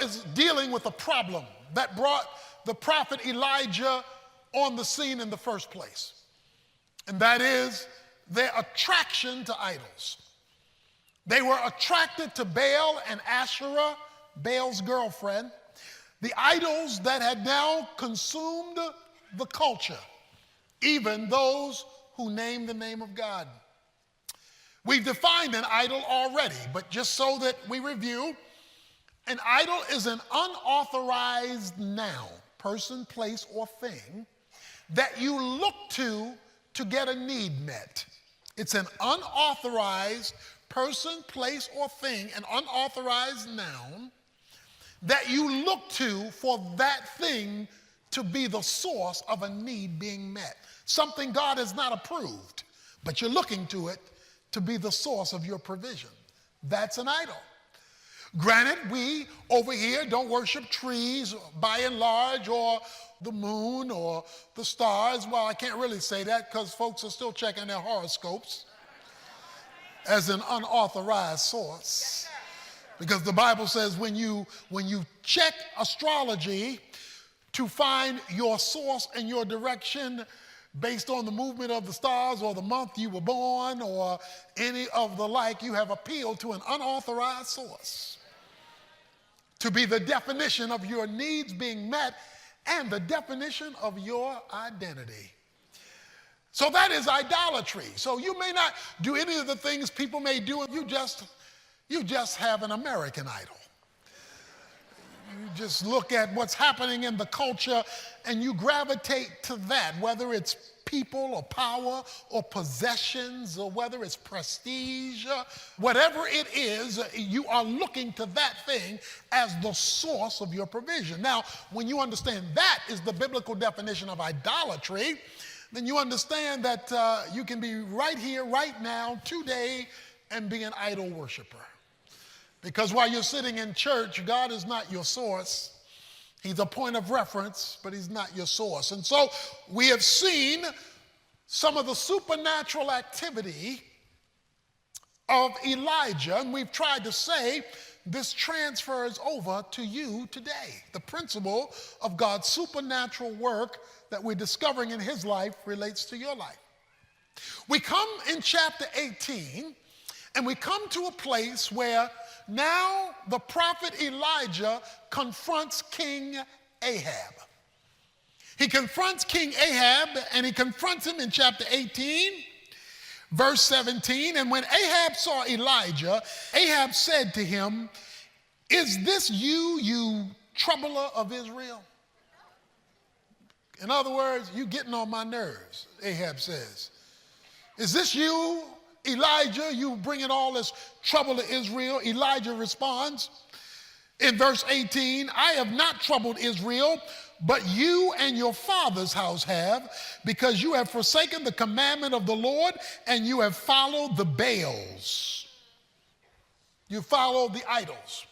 is dealing with a problem that brought the prophet Elijah on the scene in the first place. And that is their attraction to idols. They were attracted to Baal and Asherah, Baal's girlfriend, the idols that had now consumed the culture, even those who named the name of God. We've defined an idol already, but just so that we review, an idol is an unauthorized noun, person, place, or thing that you look to get a need met. It's an unauthorized person, place, or thing, an unauthorized noun that you look to for that thing to be the source of a need being met. Something God has not approved, but you're looking to it to be the source of your provision. That's an idol. Granted, we over here don't worship trees by and large, or the moon or the stars. Well, I can't really say that because folks are still checking their horoscopes as an unauthorized source. Because the Bible says when you check astrology to find your source and your direction based on the movement of the stars or the month you were born or any of the like, you have appealed to an unauthorized source to be the definition of your needs being met and the definition of your identity. So that is idolatry. So you may not do any of the things people may do. You just have an American idol. You just look at what's happening in the culture and you gravitate to that, whether it's people or power or possessions or whether it's prestige, whatever it is, you are looking to that thing as the source of your provision. Now, when you understand that is the biblical definition of idolatry, then you understand that you can be right here, right now, today, and be an idol worshiper. Because while you're sitting in church, God is not your source. He's a point of reference, but he's not your source. And so we have seen some of the supernatural activity of Elijah, and we've tried to say this transfers over to you today. The principle of God's supernatural work that we're discovering in his life relates to your life. We come in chapter 18, and we come to a place where now the prophet Elijah confronts King Ahab. He confronts King Ahab, and he confronts him in chapter 18, verse 17. And when Ahab saw Elijah, Ahab said to him, "Is this you, you troubler of Israel?" In other words, you getting on my nerves, Ahab says. "Is this you, Elijah, you bringing all this trouble to Israel?" Elijah responds in verse 18, "I have not troubled Israel, but you and your father's house have, because you have forsaken the commandment of the Lord and you have followed the Baals." You follow the idols.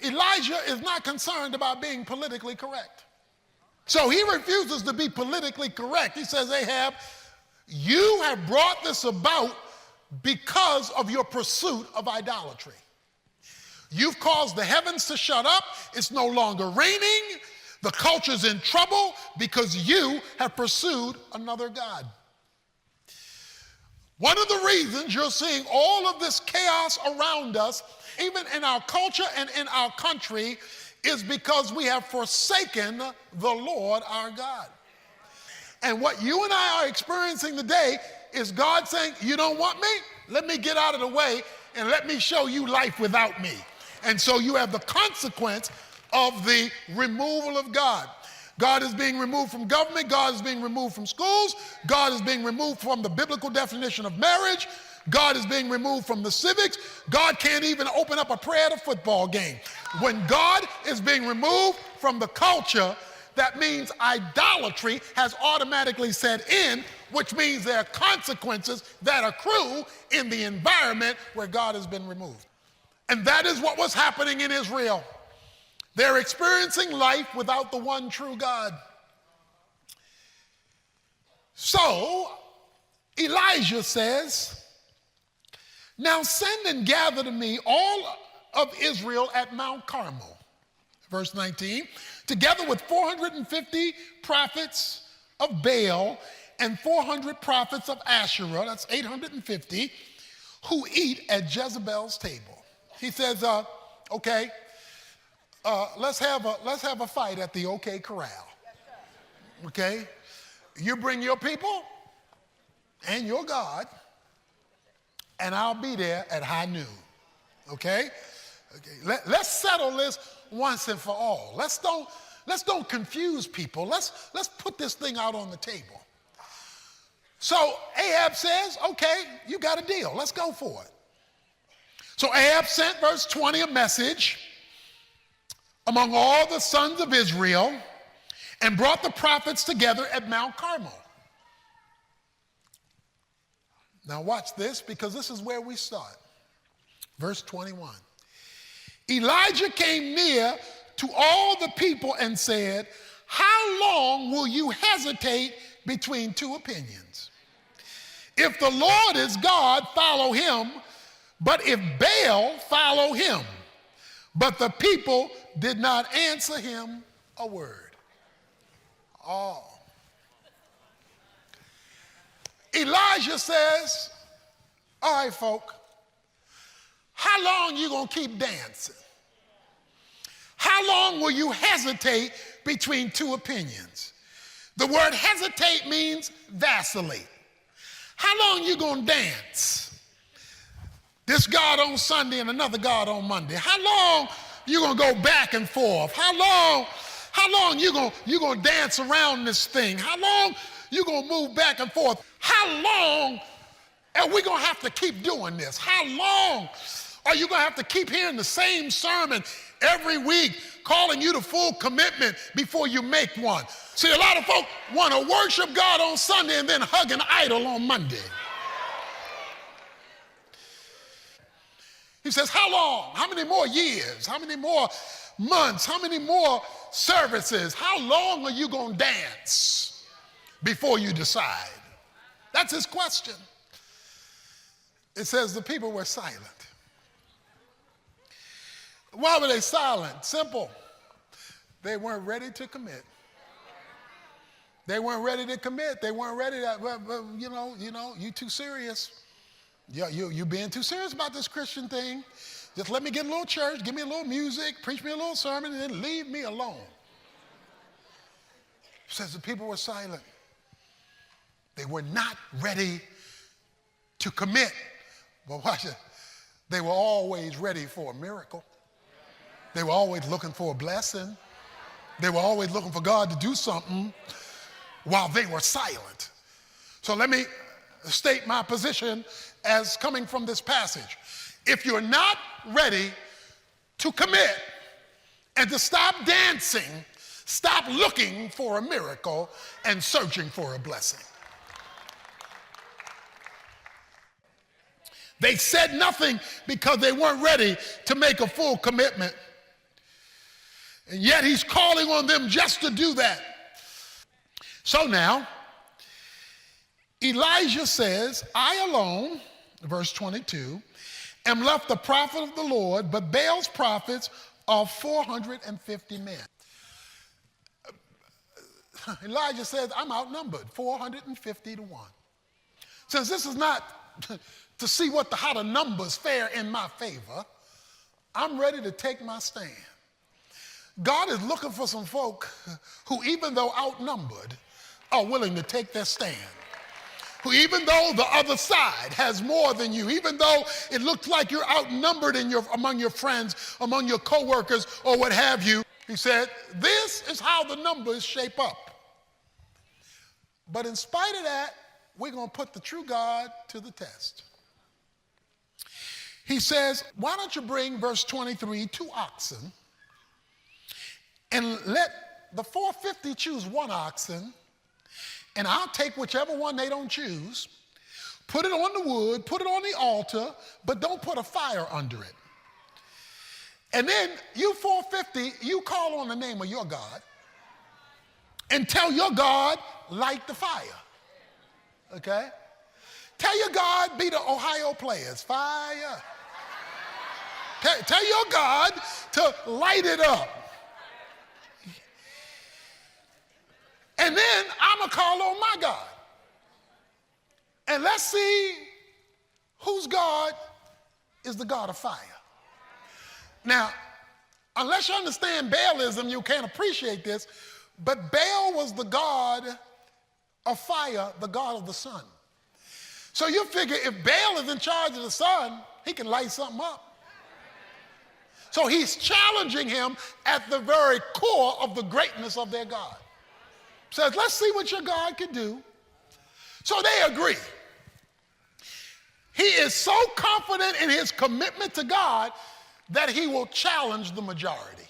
Elijah is not concerned about being politically correct. So he refuses to be politically correct. He says, "Ahab, you have brought this about because of your pursuit of idolatry. You've caused the heavens to shut up. It's no longer raining. The culture's in trouble because you have pursued another god." One of the reasons you're seeing all of this chaos around us, even in our culture and in our country, is because we have forsaken the Lord our God. And what you and I are experiencing today is God saying, "You don't want me? Let me get out of the way and let me show you life without me." And so you have the consequence of the removal of God. God is being removed from government. God is being removed from schools. God is being removed from the biblical definition of marriage. God is being removed from the civics. God can't even open up a prayer at a football game. When God is being removed from the culture, that means idolatry has automatically set in, which means there are consequences that accrue in the environment where God has been removed. And that is what was happening in Israel. They're experiencing life without the one true God. So Elijah says, "Now send and gather to me all of Israel at Mount Carmel." Verse 19, together with 450 prophets of Baal and 400 prophets of Asherah, that's 850, who eat at Jezebel's table. He says, okay, let's have a fight at the OK Corral. Okay? You bring your people and your God, and I'll be there at high noon. Okay? Okay. Let's settle this once and for all. Let's don't confuse people. Let's put this thing out on the table. So Ahab says, okay, you got a deal. Let's go for it. So Ahab sent, verse 20, a message among all the sons of Israel and brought the prophets together at Mount Carmel. Now watch this, because this is where we start. Verse 21. Elijah came near to all the people and said, how long will you hesitate between two opinions? If the Lord is God, follow him, but if Baal, follow him. But the people did not answer him a word. Oh. Elijah says, all right, folk, how long you gonna keep dancing? How long will you hesitate between two opinions? The word hesitate means vacillate. How long you gonna dance? This God on Sunday and another God on Monday. How long you gonna go back and forth? How long you gonna dance around this thing? How long you gonna move back and forth? How long are we gonna have to keep doing this? How long are you gonna have to keep hearing the same sermon every week, calling you to full commitment before you make one? See, a lot of folk want to worship God on Sunday and then hug an idol on Monday. He says, how long? How many more years? How many more months? How many more services? How long are you going to dance before you decide? That's his question. It says the people were silent. Why were they silent? Simple. They weren't ready to commit. They weren't ready to commit. They weren't ready to, you too serious. You being too serious about this Christian thing. Just let me get a little church, give me a little music, preach me a little sermon, and then leave me alone. It says the people were silent. They were not ready to commit. But watch it. They were always ready for a miracle. They were always looking for a blessing. They were always looking for God to do something while they were silent. So let me state my position as coming from this passage. If you're not ready to commit and to stop dancing, stop looking for a miracle and searching for a blessing. They said nothing because they weren't ready to make a full commitment. And yet he's calling on them just to do that. So now, Elijah says, I alone, verse 22, am left the prophet of the Lord, but Baal's prophets are 450 men. Elijah says, I'm outnumbered, 450 to 1. Since this is not to see how the numbers fare in my favor, I'm ready to take my stand. God is looking for some folk who, even though outnumbered, are willing to take their stand. Who, even though the other side has more than you, even though it looks like you're outnumbered among your friends, among your coworkers, or what have you, he said, this is how the numbers shape up. But in spite of that, we're going to put the true God to the test. He says, why don't you bring, verse 23, 2 oxen, and let the 450 choose 1 oxen, and I'll take whichever one they don't choose, put it on the wood, put it on the altar, but don't put a fire under it. And then you 450, you call on the name of your God and tell your God, light the fire. Okay? Tell your God, be the Ohio players, fire. Tell your God to light it up. And then I'm going to call on my God. And let's see whose God is the God of fire. Now, unless you understand Baalism, you can't appreciate this, but Baal was the god of fire, the god of the sun. So you figure if Baal is in charge of the sun, he can light something up. So he's challenging him at the very core of the greatness of their God. Says, let's see what your God can do. So they agree. He is so confident in his commitment to God that he will challenge the majority.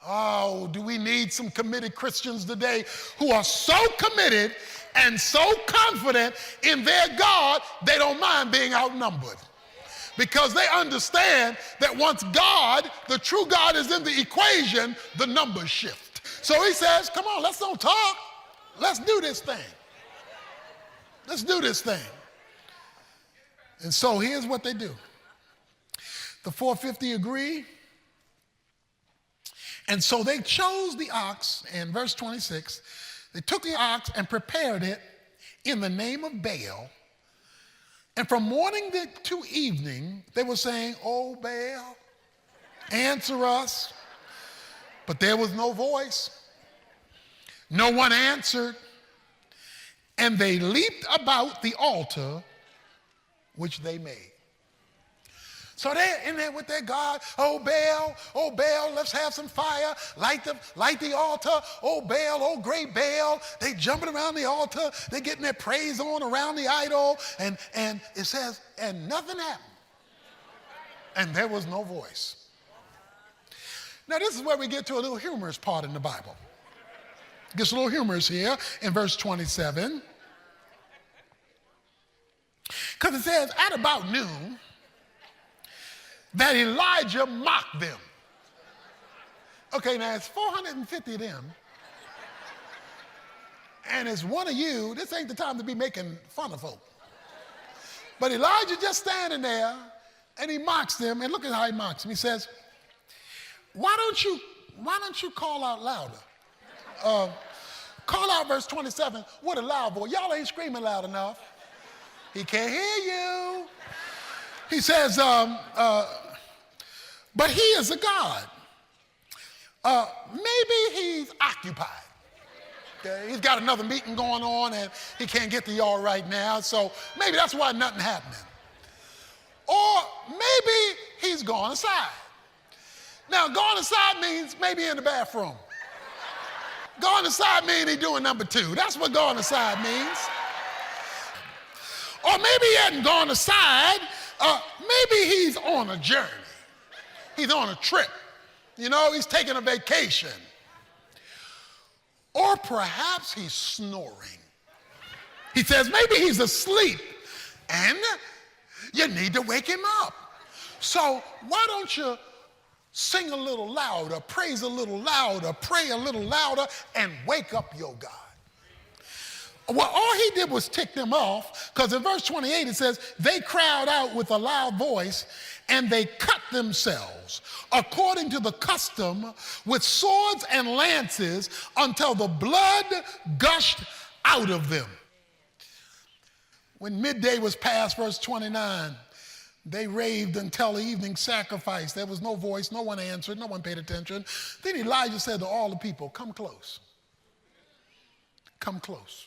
Oh, do we need some committed Christians today who are so committed and so confident in their God, they don't mind being outnumbered. Because they understand that once God, the true God, is in the equation, the numbers shift. So he says, come on, let's don't talk. Let's do this thing. Let's do this thing. And so here's what they do. The 450 agree. And so they chose the ox, in verse 26, they took the ox and prepared it in the name of Baal. And from morning to evening, they were saying, "Oh, Baal, answer us." But there was no voice. No one answered. And they leaped about the altar which they made. So they're in there with their God. Oh Baal, let's have some fire. Light the altar. Oh Baal, oh great Baal. They jumping around the altar. They getting their praise on around the idol. And it says, and nothing happened. And there was no voice. Now this is where we get to a little humorous part in the Bible. It gets a little humorous here in verse 27. Because it says, at about noon, that Elijah mocked them. Okay, now it's 450 of them. And it's one of you. This ain't the time to be making fun of folk. But Elijah just standing there, and he mocks them. And look at how he mocks them. He says, why don't you call out louder? Call out verse 27 with a loud voice. Y'all ain't screaming loud enough. He can't hear you. He says, but he is a God. Maybe he's occupied. Okay? He's got another meeting going on and he can't get to y'all right now, so maybe that's why nothing happening. Or maybe he's gone aside. Now, gone aside means maybe in the bathroom. Gone aside means he's doing number 2. That's what gone aside means. Or maybe he hadn't gone aside. Maybe he's on a journey. He's on a trip. You know, he's taking a vacation. Or perhaps he's snoring. He says maybe he's asleep and you need to wake him up. So why don't you sing a little louder, praise a little louder, pray a little louder, and wake up your God. Well, all he did was tick them off, because in verse 28 it says, they cried out with a loud voice, and they cut themselves according to the custom with swords and lances until the blood gushed out of them. When midday was past, verse 29, they raved until the evening sacrifice. There was no voice, no one answered, no one paid attention. Then Elijah said to all the people, come close. Come close.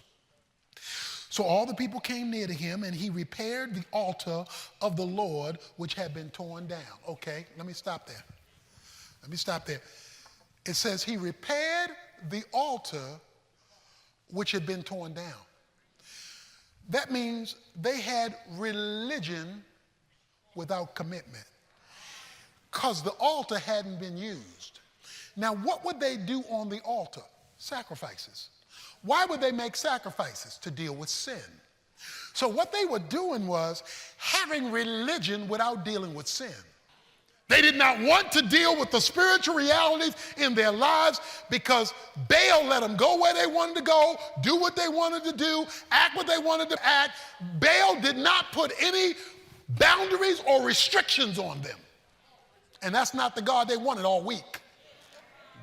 So all the people came near to him, and he repaired the altar of the Lord, which had been torn down. Okay, let me stop there. It says he repaired the altar which had been torn down. That means they had religion without commitment, because the altar hadn't been used. Now, what would they do on the altar? Sacrifices. Why would they make sacrifices? To deal with sin. So what they were doing was having religion without dealing with sin. They did not want to deal with the spiritual realities in their lives, because Baal let them go where they wanted to go, do what they wanted to do, act what they wanted to act. Baal did not put any boundaries or restrictions on them. And that's not the God they wanted all week.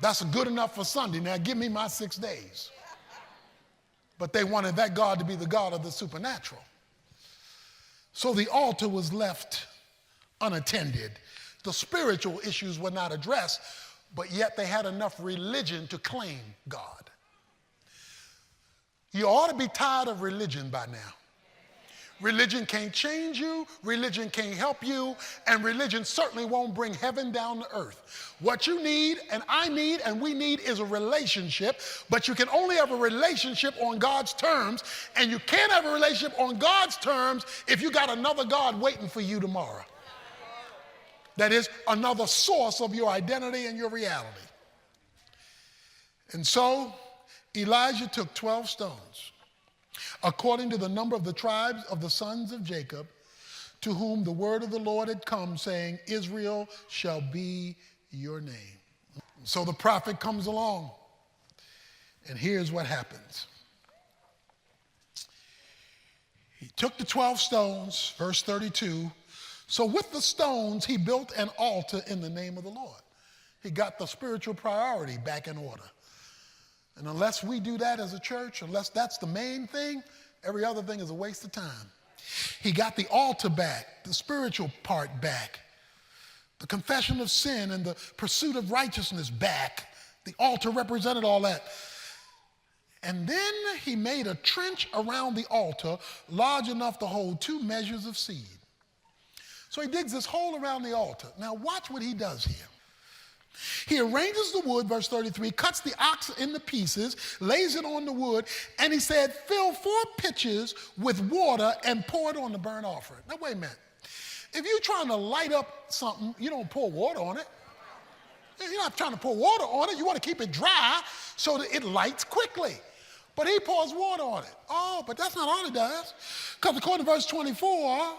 That's good enough for Sunday. Now give me my 6 days. But they wanted that God to be the God of the supernatural. So the altar was left unattended. The spiritual issues were not addressed, but yet they had enough religion to claim God. You ought to be tired of religion by now. Religion can't change you, religion can't help you, and religion certainly won't bring heaven down to earth. What you need, and I need, and we need is a relationship, but you can only have a relationship on God's terms, and you can't have a relationship on God's terms if you got another God waiting for you tomorrow. That is another source of your identity and your reality. And so Elijah took 12 stones, according to the number of the tribes of the sons of Jacob, to whom the word of the Lord had come, saying, Israel shall be your name. So the prophet comes along, and here's what happens. He took the 12 stones, verse 32. So with the stones, he built an altar in the name of the Lord. He got the spiritual priority back in order. And unless we do that as a church, unless that's the main thing, every other thing is a waste of time. He got the altar back, the spiritual part back, the confession of sin and the pursuit of righteousness back. The altar represented all that. And then he made a trench around the altar large enough to hold 2 measures of seed. So he digs this hole around the altar. Now watch what he does here. He arranges the wood, verse 33, cuts the ox into pieces, lays it on the wood, and he said, fill 4 pitchers with water and pour it on the burnt offering. Now wait a minute. If you're trying to light up something, you don't pour water on it. You're not trying to pour water on it. You want to keep it dry so that it lights quickly. But he pours water on it. Oh, but that's not all he does. Because according to verse 24,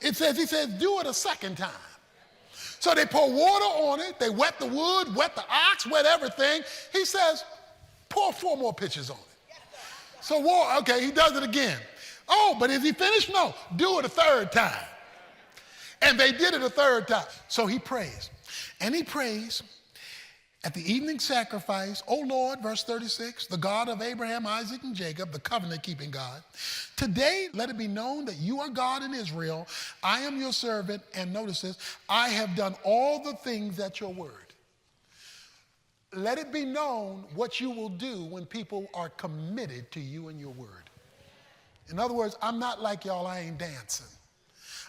he says, do it a second time. So they pour water on it, they wet the wood, wet the ox, wet everything. He says, pour 4 more pitchers on it. So water, okay, he does it again. Oh, but is he finished? No, do it a 3rd time. And they did it a 3rd time. So he prays. And he prays at the evening sacrifice, O Lord, verse 36, the God of Abraham, Isaac, and Jacob, the covenant-keeping God, today let it be known that you are God in Israel. I am your servant, and notice this, I have done all the things at your word. Let it be known what you will do when people are committed to you and your word. In other words, I'm not like y'all, I ain't dancing.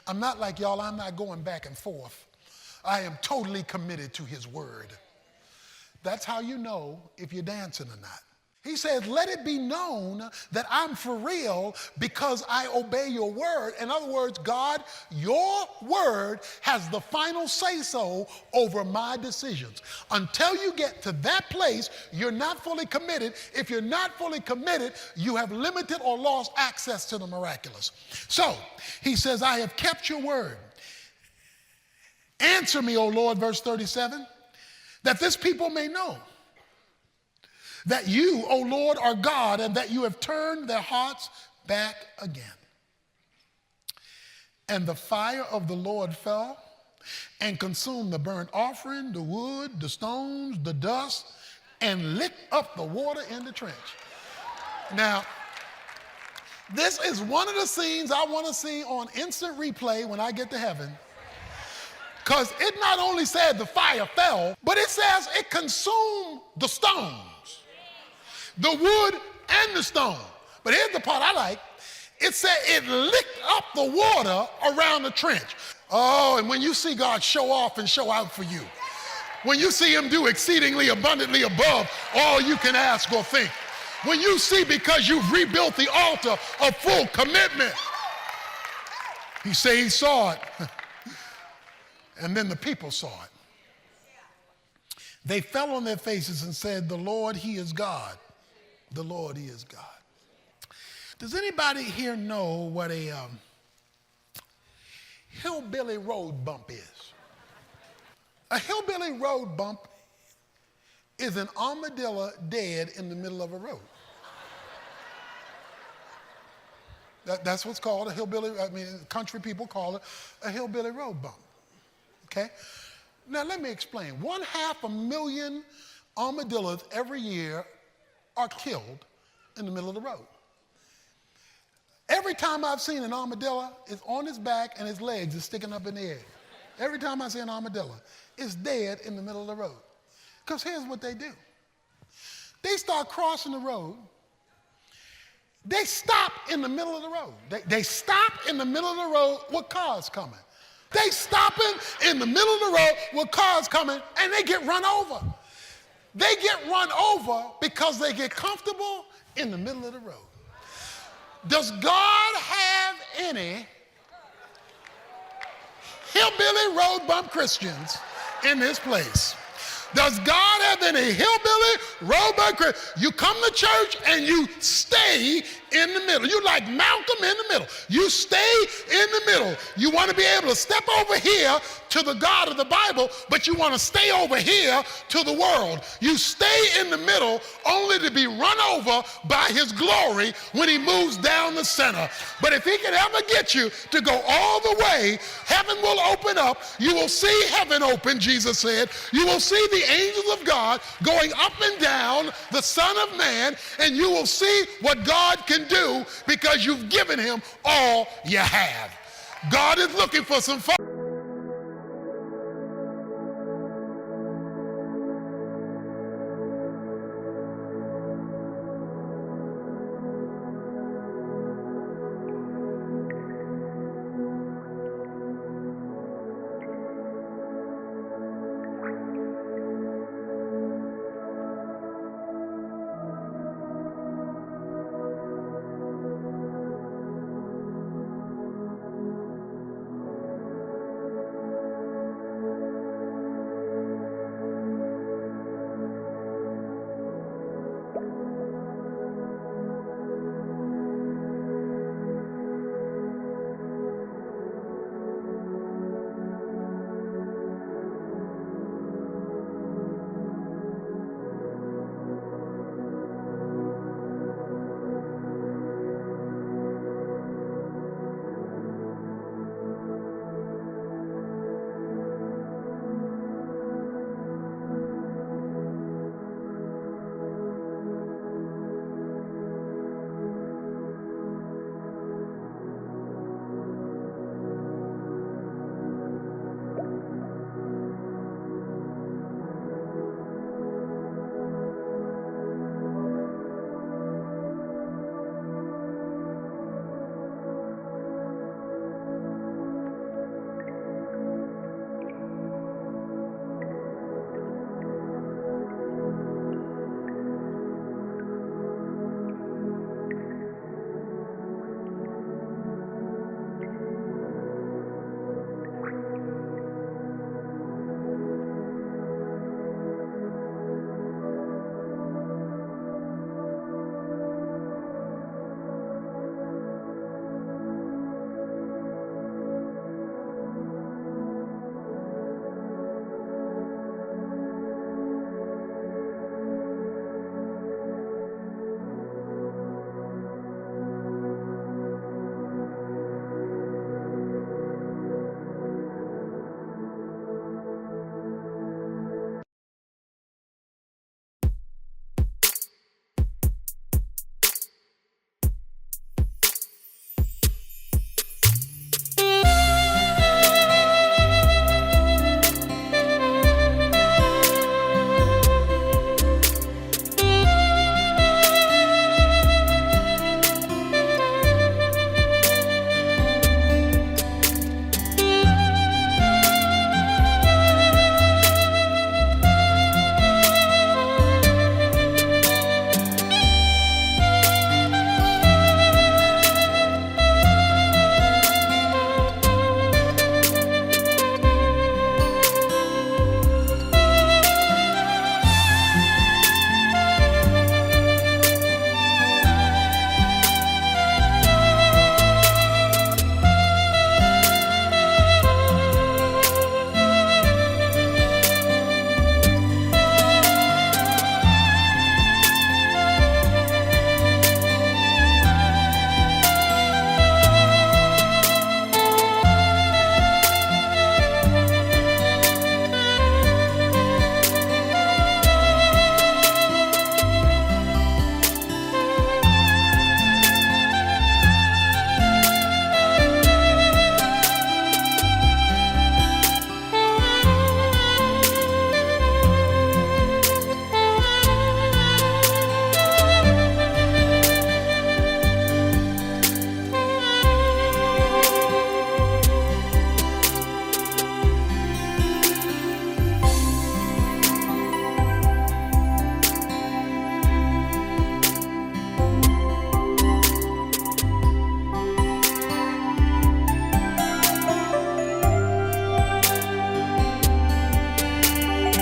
I'm not like y'all, I'm not going back and forth. I am totally committed to his word. That's how you know if you're dancing or not. He says, let it be known that I'm for real because I obey your word. In other words, God, your word has the final say-so over my decisions. Until you get to that place, you're not fully committed. If you're not fully committed, you have limited or lost access to the miraculous. So he says, I have kept your word. Answer me, O Lord, verse 37. That this people may know that you, O Lord, are God, and that you have turned their hearts back again. And the fire of the Lord fell and consumed the burnt offering, the wood, the stones, the dust, and licked up the water in the trench. Now, this is one of the scenes I want to see on instant replay when I get to heaven. Because it not only said the fire fell, but it says it consumed the stones, the wood and the stone. But here's the part I like. It said it licked up the water around the trench. Oh, and when you see God show off and show out for you, when you see him do exceedingly abundantly above all you can ask or think, when you see because you've rebuilt the altar of full commitment, he said he saw it. And then the people saw it. They fell on their faces and said, the Lord, he is God. The Lord, he is God. Does anybody here know what a hillbilly road bump is? A hillbilly road bump is an armadillo dead in the middle of a road. That's what's called a hillbilly, country people call it a hillbilly road bump. Okay? Now let me explain. 500,000 armadillos every year are killed in the middle of the road. Every time I've seen an armadillo, it's on his back and his legs are sticking up in the air. Every time I see an armadillo, it's dead in the middle of the road. Because here's what they do. They start crossing the road. They stop in the middle of the road. They stop in the middle of the road with cars coming. They stopping in the middle of the road with cars coming, and they get run over. They get run over because they get comfortable in the middle of the road. Does God have any hillbilly road bump Christians in this place? Does God have any hillbilly road bump Christians? You come to church and you stay in the middle. You like Malcolm in the middle. You stay in the middle. You want to be able to step over here to the God of the Bible, but you want to stay over here to the world. You stay in the middle only to be run over by his glory when he moves down the center. But if he can ever get you to go all the way, heaven will open up. You will see heaven open, Jesus said. You will see the angels of God going up and down the Son of Man, and you will see what God can do because you've given him all you have. God is looking for some folks.